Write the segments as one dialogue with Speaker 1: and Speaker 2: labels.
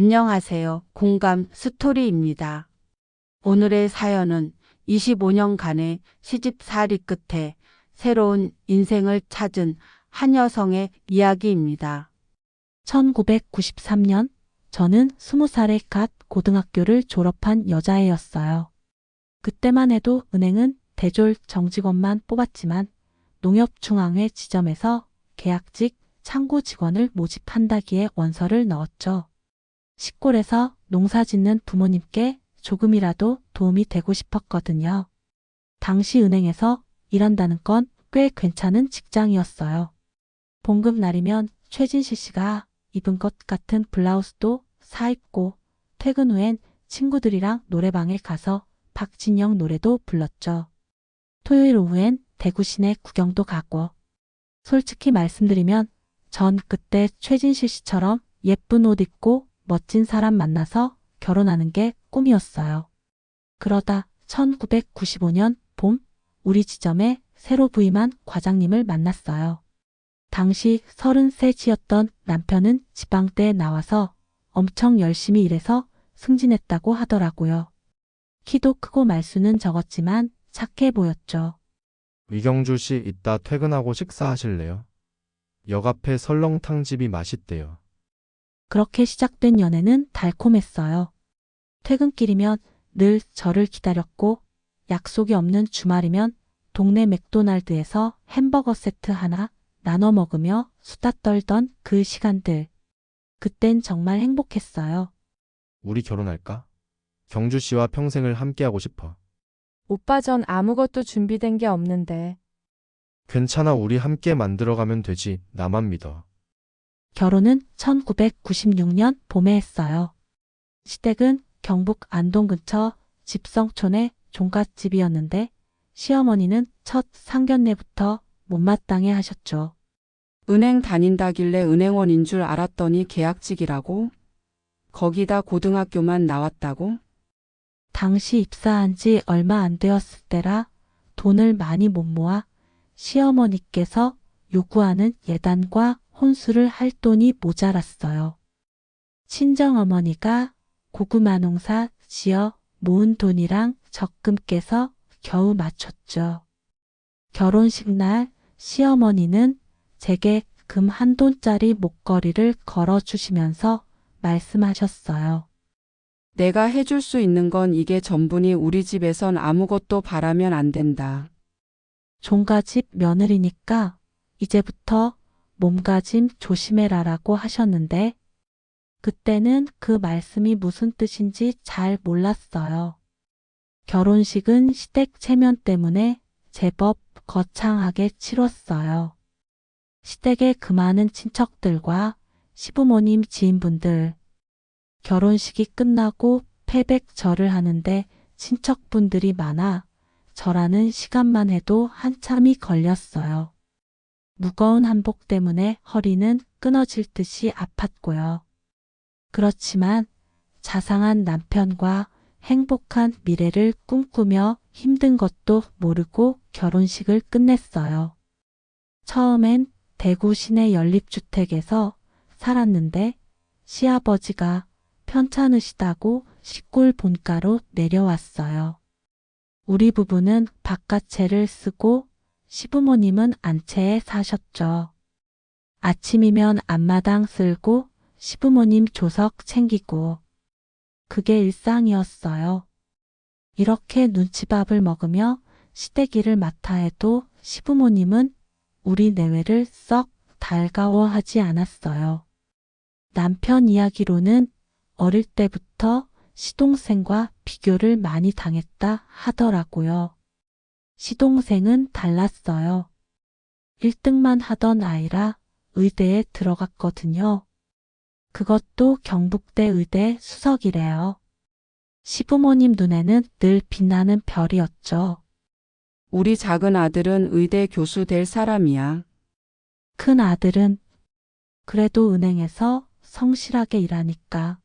Speaker 1: 안녕하세요. 공감 스토리입니다. 오늘의 사연은 25년간의 시집살이 끝에 새로운 인생을 찾은 한 여성의 이야기입니다.
Speaker 2: 1993년 저는 20살에 갓 고등학교를 졸업한 여자애였어요. 그때만 해도 은행은 대졸 정직원만 뽑았지만 농협중앙회 지점에서 계약직 창구 직원을 모집한다기에 원서를 넣었죠. 시골에서 농사 짓는 부모님께 조금이라도 도움이 되고 싶었거든요. 당시 은행에서 일한다는 건 꽤 괜찮은 직장이었어요. 봉급 날이면 최진실 씨가 입은 것 같은 블라우스도 사입고 퇴근 후엔 친구들이랑 노래방에 가서 박진영 노래도 불렀죠. 토요일 오후엔 대구 시내 구경도 가고. 솔직히 말씀드리면 전 그때 최진실 씨처럼 예쁜 옷 입고 멋진 사람 만나서 결혼하는 게 꿈이었어요. 그러다 1995년 봄 우리 지점에 새로 부임한 과장님을 만났어요. 당시 33이었던 남편은 지방대에 나와서 엄청 열심히 일해서 승진했다고 하더라고요. 키도 크고 말수는 적었지만 착해 보였죠.
Speaker 3: 위경주 씨 이따 퇴근하고 식사하실래요? 역 앞에 설렁탕집이 맛있대요.
Speaker 2: 그렇게 시작된 연애는 달콤했어요. 퇴근길이면 늘 저를 기다렸고 약속이 없는 주말이면 동네 맥도날드에서 햄버거 세트 하나 나눠 먹으며 수다 떨던 그 시간들. 그땐 정말 행복했어요.
Speaker 3: 우리 결혼할까? 경주 씨와 평생을 함께하고 싶어.
Speaker 4: 오빠 전 아무것도 준비된 게 없는데.
Speaker 3: 괜찮아, 우리 함께 만들어가면 되지. 나만 믿어.
Speaker 2: 결혼은 1996년 봄에 했어요. 시댁은 경북 안동 근처 집성촌의 종갓집이었는데 시어머니는 첫 상견례부터 못마땅해 하셨죠.
Speaker 5: 은행 다닌다길래 은행원인 줄 알았더니 계약직이라고? 거기다 고등학교만 나왔다고?
Speaker 2: 당시 입사한 지 얼마 안 되었을 때라 돈을 많이 못 모아 시어머니께서 요구하는 예단과 혼수를 할 돈이 모자랐어요. 친정어머니가 고구마 농사 지어 모은 돈이랑 적금 깨서 겨우 맞췄죠. 결혼식 날 시어머니는 제게 금 1돈짜리 목걸이를 걸어주시면서 말씀하셨어요.
Speaker 5: 내가 해줄 수 있는 건 이게 전부니 우리 집에선 아무것도 바라면 안 된다.
Speaker 2: 종갓집 며느리니까 이제부터 몸가짐 조심해라라고 하셨는데 그때는 그 말씀이 무슨 뜻인지 잘 몰랐어요. 결혼식은 시댁 체면 때문에 제법 거창하게 치렀어요. 시댁의 그 많은 친척들과 시부모님 지인분들. 결혼식이 끝나고 패백절을 하는데 친척분들이 많아 절하는 시간만 해도 한참이 걸렸어요. 무거운 한복 때문에 허리는 끊어질 듯이 아팠고요. 그렇지만 자상한 남편과 행복한 미래를 꿈꾸며 힘든 것도 모르고 결혼식을 끝냈어요. 처음엔 대구 시내 연립주택에서 살았는데 시아버지가 편찮으시다고 시골 본가로 내려왔어요. 우리 부부는 바깥채를 쓰고 시부모님은 안채에 사셨죠. 아침이면 앞마당 쓸고 시부모님 조석 챙기고 그게 일상이었어요. 이렇게 눈치밥을 먹으며 시댁일을 맡아 해도 시부모님은 우리 내외를 썩 달가워하지 않았어요. 남편 이야기로는 어릴 때부터 시동생과 비교를 많이 당했다 하더라고요. 시동생은 달랐어요. 1등만 하던 아이라 의대에 들어갔거든요. 그것도 경북대 의대 수석이래요. 시부모님 눈에는 늘 빛나는 별이었죠.
Speaker 5: 우리 작은 아들은 의대 교수 될 사람이야.
Speaker 2: 큰 아들은 그래도 은행에서 성실하게 일하니까.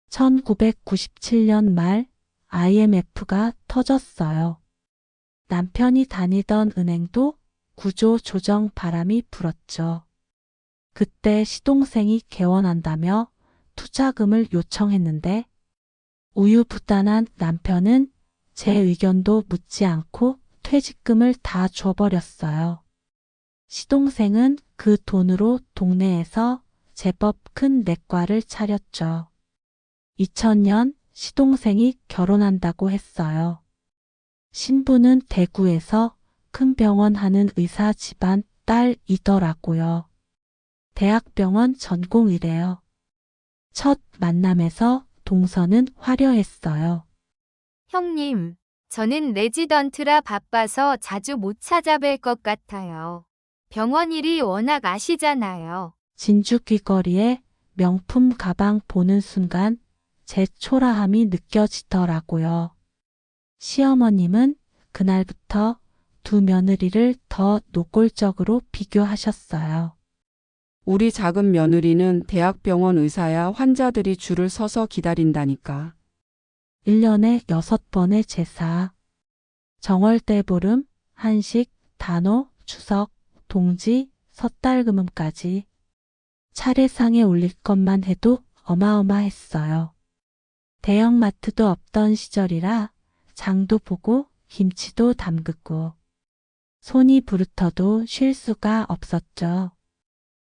Speaker 2: 1997년 말 IMF가 터졌어요. 남편이 다니던 은행도 구조 조정 바람이 불었죠. 그때 시동생이 개원한다며 투자금을 요청했는데 우유부단한 남편은 제 의견도 묻지 않고 퇴직금을 다 줘버렸어요. 시동생은 그 돈으로 동네에서 제법 큰 내과를 차렸죠. 2000년 시동생이 결혼한다고 했어요. 신부는 대구에서 큰 병원 하는 의사 집안 딸이더라고요. 대학병원 전공이래요. 첫 만남에서 동서는 화려했어요.
Speaker 6: 형님, 저는 레지던트라 바빠서 자주 못 찾아뵐 것 같아요. 병원 일이 워낙 아시잖아요.
Speaker 2: 진주 귀걸이에 명품 가방 보는 순간 제 초라함이 느껴지더라고요. 시어머님은 그날부터 두 며느리를 더 노골적으로 비교하셨어요.
Speaker 5: 우리 작은 며느리는 대학병원 의사야 환자들이 줄을 서서 기다린다니까.
Speaker 2: 1년에 6번의 제사, 정월대보름, 한식, 단오, 추석, 동지, 섣달금음까지 차례상에 올릴 것만 해도 어마어마했어요. 대형마트도 없던 시절이라 장도 보고 김치도 담그고 손이 부르터도 쉴 수가 없었죠.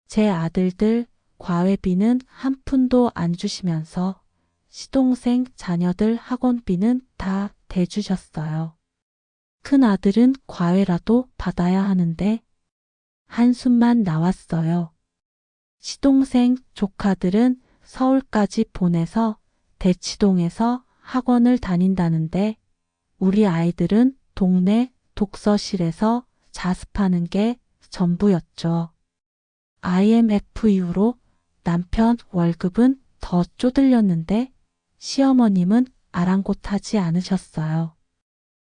Speaker 2: 제 아들들 과외비는 한 푼도 안 주시면서 시동생 자녀들 학원비는 다 대주셨어요. 큰 아들은 과외라도 받아야 하는데 한숨만 나왔어요. 시동생 조카들은 서울까지 보내서 대치동에서 학원을 다닌다는데 우리 아이들은 동네 독서실에서 자습하는 게 전부였죠. IMF 이후로 남편 월급은 더 쪼들렸는데 시어머님은 아랑곳하지 않으셨어요.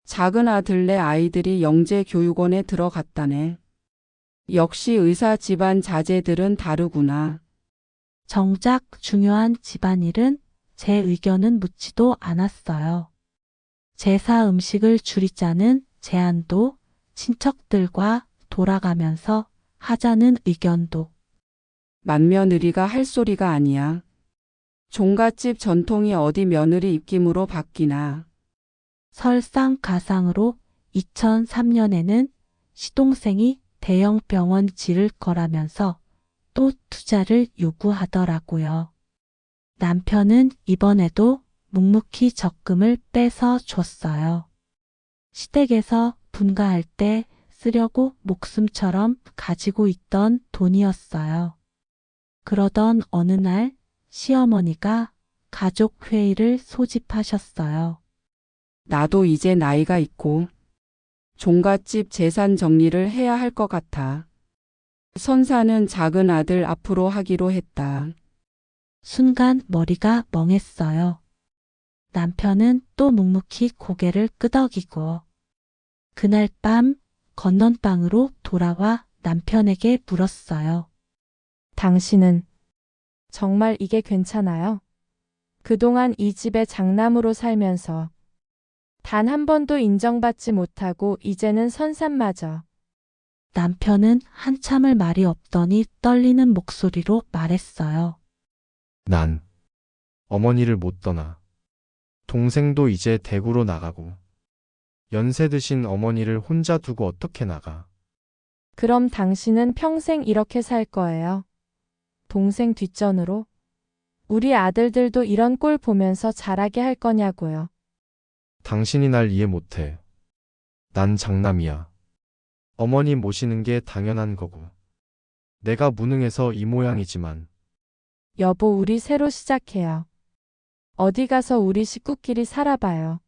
Speaker 5: 작은 아들네 아이들이 영재교육원에 들어갔다네. 역시 의사 집안 자제들은 다르구나.
Speaker 2: 정작 중요한 집안일은 제 의견은 묻지도 않았어요. 제사 음식을 줄이자는 제안도 친척들과 돌아가면서 하자는 의견도
Speaker 5: 맏며느리가 할 소리가 아니야. 종갓집 전통이 어디 며느리 입김으로 바뀌나.
Speaker 2: 설상가상으로 2003년에는 시동생이 대형 병원 지를 거라면서 또 투자를 요구하더라고요. 남편은 이번에도 묵묵히 적금을 빼서 줬어요. 시댁에서 분가할 때 쓰려고 목숨처럼 가지고 있던 돈이었어요. 그러던 어느 날 시어머니가 가족회의를 소집하셨어요.
Speaker 5: 나도 이제 나이가 있고 종갓집 재산 정리를 해야 할 것 같아. 선사는 작은 아들 앞으로 하기로 했다.
Speaker 2: 순간 머리가 멍했어요. 남편은 또 묵묵히 고개를 끄덕이고 그날 밤 건넌방으로 돌아와 남편에게 물었어요.
Speaker 4: 당신은 정말 이게 괜찮아요? 그동안 이 집의 장남으로 살면서 단 한 번도 인정받지 못하고 이제는 선산마저.
Speaker 2: 남편은 한참을 말이 없더니 떨리는 목소리로 말했어요.
Speaker 3: 난 어머니를 못 떠나. 동생도 이제 대구로 나가고 연세 드신 어머니를 혼자 두고 어떻게 나가.
Speaker 4: 그럼 당신은 평생 이렇게 살 거예요. 동생 뒷전으로. 우리 아들들도 이런 꼴 보면서 자라게 할 거냐고요.
Speaker 3: 당신이 날 이해 못해. 난 장남이야. 어머니 모시는 게 당연한 거고. 내가 무능해서 이 모양이지만
Speaker 4: 여보, 우리 새로 시작해요. 어디 가서 우리 식구끼리 살아봐요.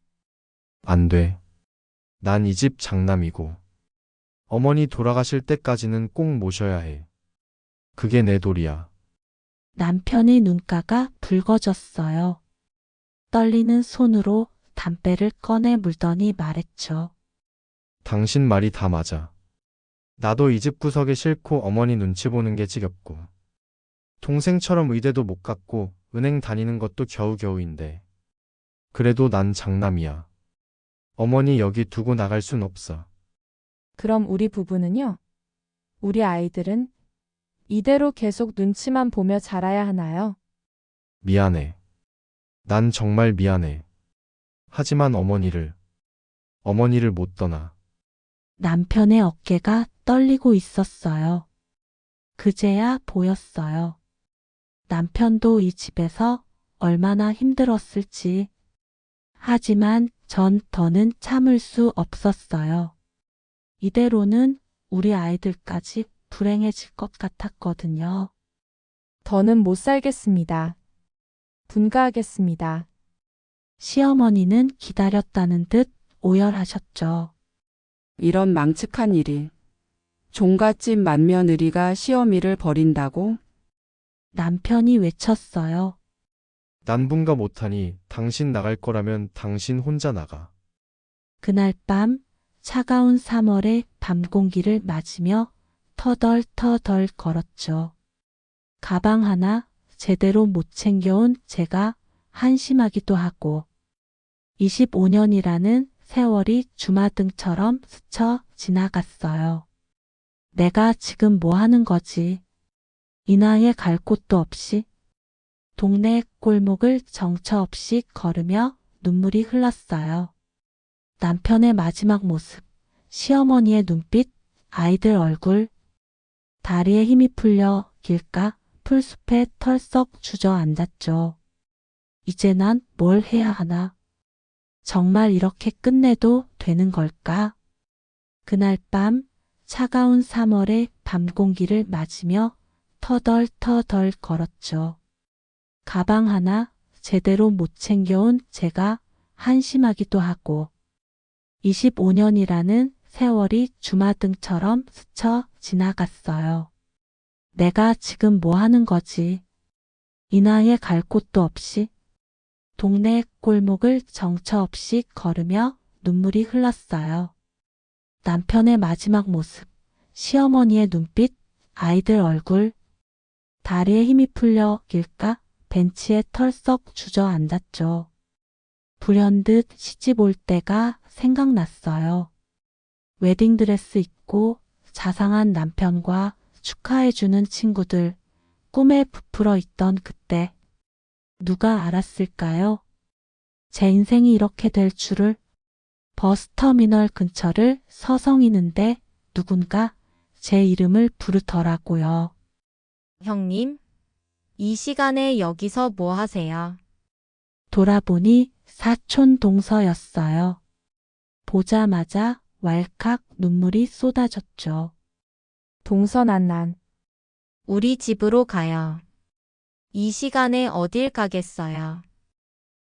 Speaker 3: 안 돼. 난 이 집 장남이고 어머니 돌아가실 때까지는 꼭 모셔야 해. 그게 내 도리야.
Speaker 2: 남편의 눈가가 붉어졌어요. 떨리는 손으로 담배를 꺼내 물더니 말했죠.
Speaker 3: 당신 말이 다 맞아. 나도 이 집 구석에 싫고 어머니 눈치 보는 게 지겹고 동생처럼 의대도 못 갔고 은행 다니는 것도 겨우겨우인데 그래도 난 장남이야. 어머니 여기 두고 나갈 순 없어.
Speaker 4: 그럼 우리 부부는요? 우리 아이들은 이대로 계속 눈치만 보며 자라야 하나요?
Speaker 3: 미안해. 난 정말 미안해. 하지만 어머니를 못 떠나.
Speaker 2: 남편의 어깨가 떨리고 있었어요. 그제야 보였어요. 남편도 이 집에서 얼마나 힘들었을지. 하지만 전 더는 참을 수 없었어요. 이대로는 우리 아이들까지 불행해질 것 같았거든요.
Speaker 4: 더는 못 살겠습니다. 분가하겠습니다.
Speaker 2: 시어머니는 기다렸다는 듯 오열하셨죠.
Speaker 5: 이런 망측한 일이. 종갓집 맏며느리가 시어미를 버린다고?
Speaker 2: 남편이 외쳤어요.
Speaker 3: 난 분가 못하니 당신 나갈 거라면 당신 혼자 나가.
Speaker 2: 그날 밤 차가운 3월의 밤 공기를 맞으며 터덜터덜 걸었죠. 가방 하나 제대로 못 챙겨온 제가 한심하기도 하고 25년이라는 세월이 주마등처럼 스쳐 지나갔어요. 내가 지금 뭐 하는 거지? 이 나이에 갈 곳도 없이 동네 골목을 정처 없이 걸으며 눈물이 흘렀어요. 남편의 마지막 모습, 시어머니의 눈빛, 아이들 얼굴, 다리에 힘이 풀려 길가 풀숲에 털썩 주저앉았죠. 이제 난 뭘 해야 하나? 정말 이렇게 끝내도 되는 걸까? 그날 밤 차가운 3월의 밤 공기를 맞으며 터덜터덜 걸었죠. 가방 하나 제대로 못 챙겨온 제가 한심하기도 하고 25년이라는 세월이 주마등처럼 스쳐 지나갔어요. 내가 지금 뭐 하는 거지? 이 나이에 갈 곳도 없이 동네 골목을 정처 없이 걸으며 눈물이 흘렀어요. 남편의 마지막 모습, 시어머니의 눈빛, 아이들 얼굴, 다리에 힘이 풀려 길가 벤치에 털썩 주저앉았죠. 불현듯 시집 올 때가 생각났어요. 웨딩드레스 입고 자상한 남편과 축하해주는 친구들, 꿈에 부풀어 있던 그때. 누가 알았을까요? 제 인생이 이렇게 될 줄을. 버스터미널 근처를 서성이는데 누군가 제 이름을 부르더라고요.
Speaker 7: 형님, 이 시간에 여기서 뭐 하세요?
Speaker 2: 돌아보니 사촌 동서였어요. 보자마자 왈칵 눈물이 쏟아졌죠.
Speaker 4: 동서난난.
Speaker 7: 우리 집으로 가요. 이 시간에 어딜 가겠어요?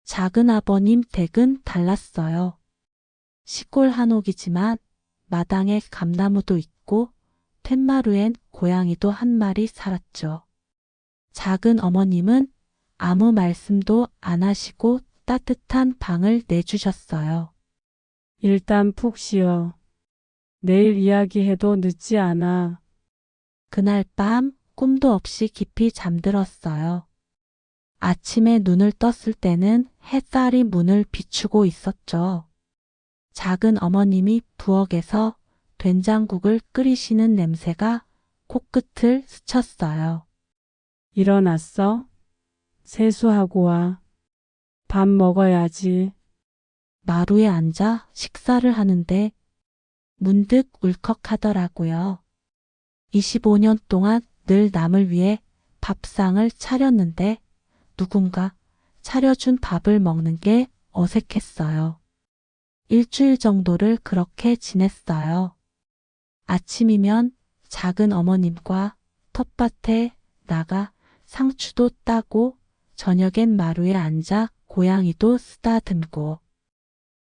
Speaker 2: 작은 아버님 댁은 달랐어요. 시골 한옥이지만 마당에 감나무도 있고 툇마루엔 고양이도 한 마리 살았죠. 작은 어머님은 아무 말씀도 안 하시고 따뜻한 방을 내주셨어요.
Speaker 8: 일단 푹 쉬어. 내일 이야기해도 늦지 않아.
Speaker 2: 그날 밤 꿈도 없이 깊이 잠들었어요. 아침에 눈을 떴을 때는 햇살이 문을 비추고 있었죠. 작은 어머님이 부엌에서 된장국을 끓이시는 냄새가 코끝을 스쳤어요.
Speaker 8: 일어났어? 세수하고 와. 밥 먹어야지.
Speaker 2: 마루에 앉아 식사를 하는데 문득 울컥하더라고요. 25년 동안 늘 남을 위해 밥상을 차렸는데 누군가 차려준 밥을 먹는 게 어색했어요. 일주일 정도를 그렇게 지냈어요. 아침이면 작은 어머님과 텃밭에 나가 상추도 따고 저녁엔 마루에 앉아 고양이도 쓰다듬고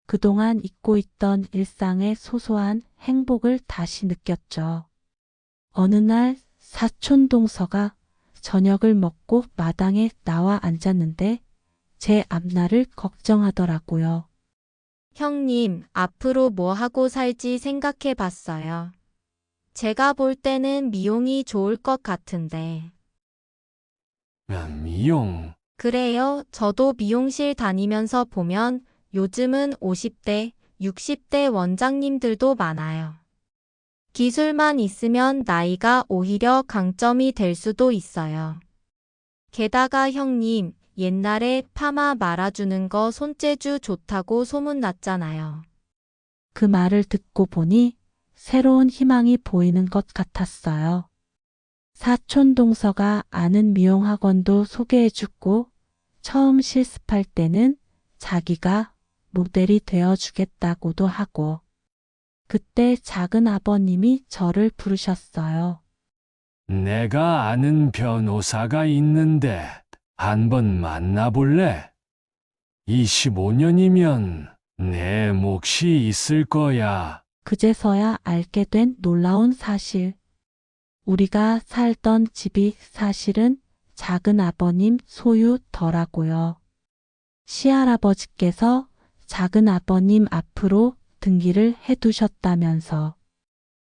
Speaker 2: 그동안 잊고 있던 일상의 소소한 행복을 다시 느꼈죠. 어느 날 사촌 동서가 저녁을 먹고 마당에 나와 앉았는데 제 앞날을 걱정하더라고요.
Speaker 7: 형님, 앞으로 뭐 하고 살지 생각해 봤어요. 제가 볼 때는 미용이 좋을 것 같은데.
Speaker 9: 미용.
Speaker 7: 그래요. 저도 미용실 다니면서 보면 요즘은 50대, 60대 원장님들도 많아요. 기술만 있으면 나이가 오히려 강점이 될 수도 있어요. 게다가 형님, 옛날에 파마 말아주는 거 손재주 좋다고 소문났잖아요.
Speaker 2: 그 말을 듣고 보니 새로운 희망이 보이는 것 같았어요. 사촌 동서가 아는 미용학원도 소개해주고 처음 실습할 때는 자기가 모델이 되어주겠다고도 하고 그때 작은 아버님이 저를 부르셨어요.
Speaker 9: 내가 아는 변호사가 있는데 한번 만나볼래? 25년이면 내 몫이 있을 거야.
Speaker 2: 그제서야 알게 된 놀라운 사실. 우리가 살던 집이 사실은 작은 아버님 소유더라고요. 시할아버지께서 작은 아버님 앞으로 등기를 해두셨다면서.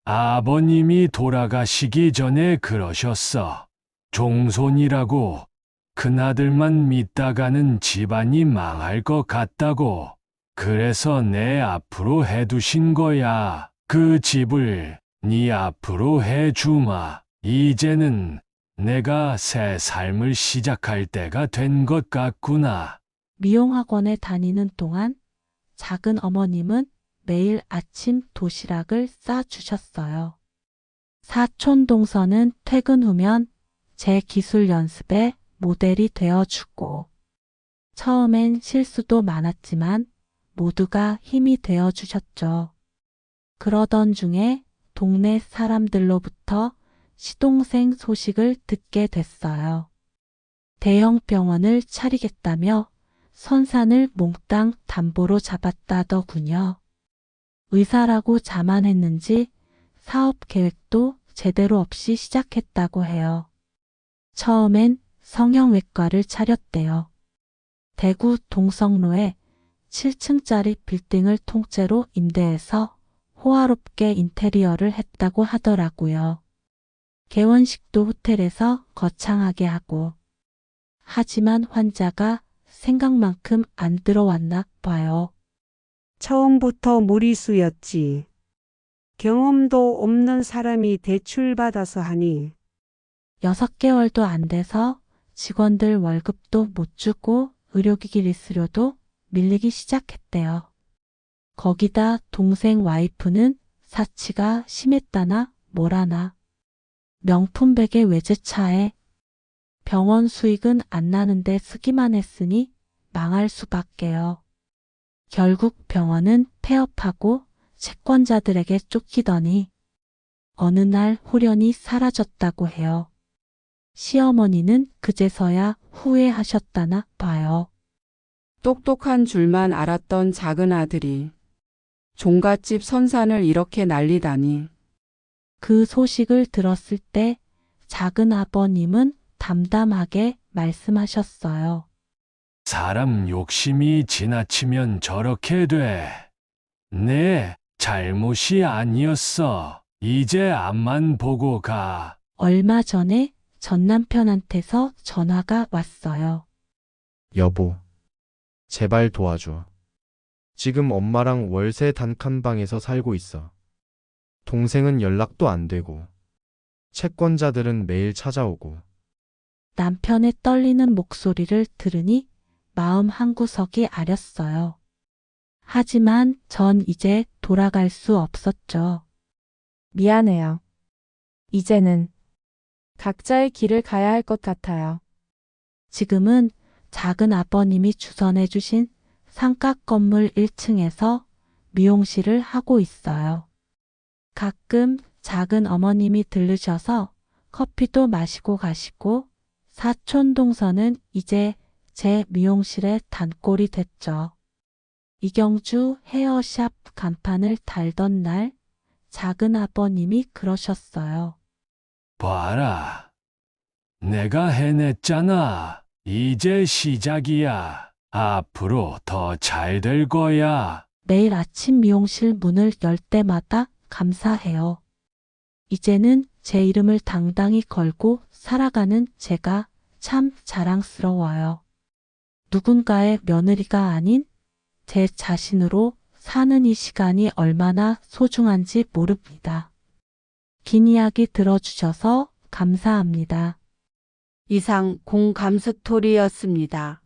Speaker 9: 아버님이 돌아가시기 전에 그러셨어. 종손이라고 큰아들만 믿다가는 집안이 망할 것 같다고. 그래서 내 앞으로 해두신 거야. 그 집을 네 앞으로 해주마. 이제는 내가 새 삶을 시작할 때가 된 것 같구나.
Speaker 2: 미용학원에 다니는 동안 작은 어머님은 매일 아침 도시락을 싸주셨어요. 사촌 동서는 퇴근 후면 제 기술 연습에 모델이 되어주고 처음엔 실수도 많았지만 모두가 힘이 되어주셨죠. 그러던 중에 동네 사람들로부터 시동생 소식을 듣게 됐어요. 대형 병원을 차리겠다며 선산을 몽땅 담보로 잡았다더군요. 의사라고 자만했는지 사업 계획도 제대로 없이 시작했다고 해요. 처음엔 성형외과를 차렸대요. 대구 동성로에 7층짜리 빌딩을 통째로 임대해서 호화롭게 인테리어를 했다고 하더라고요. 개원식도 호텔에서 거창하게 하고. 하지만 환자가 생각만큼 안 들어왔나 봐요.
Speaker 10: 처음부터 무리수였지. 경험도 없는 사람이 대출받아서 하니
Speaker 2: 6개월도 안 돼서 직원들 월급도 못 주고 의료기기 리스료도 밀리기 시작했대요. 거기다 동생 와이프는 사치가 심했다나 뭐라나. 명품 베개 외제차에 병원 수익은 안 나는데 쓰기만 했으니 망할 수밖에요. 결국 병원은 폐업하고 채권자들에게 쫓기더니 어느 날 홀연히 사라졌다고 해요. 시어머니는 그제서야 후회하셨다나 봐요.
Speaker 5: 똑똑한 줄만 알았던 작은 아들이 종갓집 선산을 이렇게 날리다니.
Speaker 2: 그 소식을 들었을 때 작은 아버님은 담담하게 말씀하셨어요.
Speaker 9: 사람 욕심이 지나치면 저렇게 돼. 내 잘못이 아니었어. 이제 앞만 보고 가.
Speaker 2: 얼마 전에 전 남편한테서 전화가 왔어요.
Speaker 3: 여보, 제발 도와줘. 지금 엄마랑 월세 단칸방에서 살고 있어. 동생은 연락도 안 되고, 채권자들은 매일 찾아오고.
Speaker 2: 남편의 떨리는 목소리를 들으니 마음 한구석이 아렸어요. 하지만 전 이제 돌아갈 수 없었죠.
Speaker 4: 미안해요. 이제는 각자의 길을 가야 할 것 같아요.
Speaker 2: 지금은 작은 아버님이 주선해 주신 상가 건물 1층에서 미용실을 하고 있어요. 가끔 작은 어머님이 들르셔서 커피도 마시고 가시고 사촌 동서는 이제 제 미용실의 단골이 됐죠. 이경주 헤어샵 간판을 달던 날 작은 아버님이 그러셨어요.
Speaker 9: 봐라. 내가 해냈잖아. 이제 시작이야. 앞으로 더 잘 될 거야.
Speaker 2: 매일 아침 미용실 문을 열 때마다 감사해요. 이제는 제 이름을 당당히 걸고 살아가는 제가 참 자랑스러워요. 누군가의 며느리가 아닌 제 자신으로 사는 이 시간이 얼마나 소중한지 모릅니다. 긴 이야기 들어주셔서 감사합니다.
Speaker 1: 이상 공감 스토리였습니다.